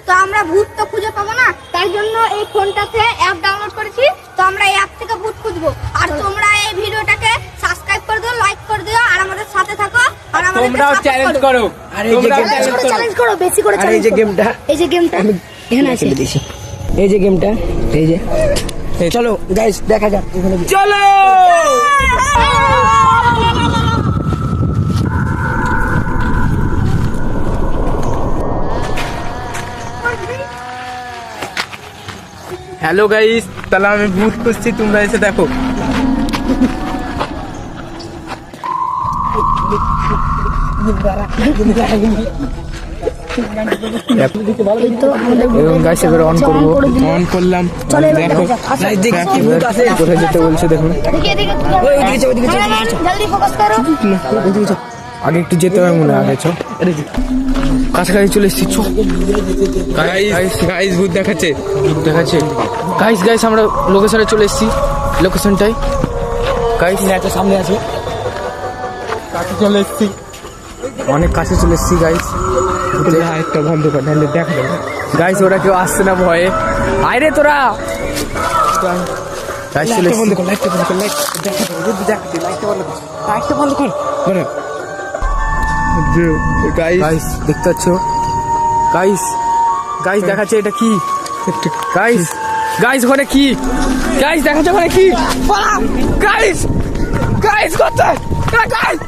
তো আমরা ভূত তো খুঁজে পাবো না, তাই জন্য এই ফোনটাতে অ্যাপ ডাউনলোড করেছি। তো আমরা এই অ্যাপ থেকে ভূত খুঁজবো। আর তোমরা এই ভিডিওটাকে সাবস্ক্রাইব করে দিও, লাইক করে দিও, আর আমাদের সাথে থাকো। আর আমাদের তোমরাও চ্যালেঞ্জ করো, চ্যালেঞ্জ করো, বেশি করে আর এই যে গেমটা, এই যে গেমটা এখানে আছে, এই যে গেমটা, এই যে চলো গাইস দেখা যাক এখানে চলো। হ্যালো গাইস, তাহলে আমি ভূত খুঁজছি, তোমরা এসে দেখো। এবং গাইস এবার অন করবো, অন করলাম, দেখো কোথায় যেতে বলছে দেখুন। জলদি ফোকাস করো। আগে একটু যেতে হবে মনে হয়, আগে চো কাছাকাছি চলে এসেছি। গাইস ভূত দেখাচ্ছে, দেখাচ্ছে গাইস, গাইস আমরা লোকেশনে চলে এসেছি, লোকেশনটাই গাইস একটা সামনে আছে, কাছে চলে এসছি, অনেক কাছে চলে এসেছি গাইস। একটা বন্ধ কর, নাহলে দেখা যাবে। গাইস ওরা কেউ আসছে না ভয়ে, আইরে তোরা গাইস চলে এসেছি। গাইস দেখতে পাচ্ছ গাইস, গাইস দেখাচ্ছে এটা কি গাইস, গাইস ওখানে কি গাইস দেখাচ্ছে, ওখানে কি গাইস, গাইস করতে গাইস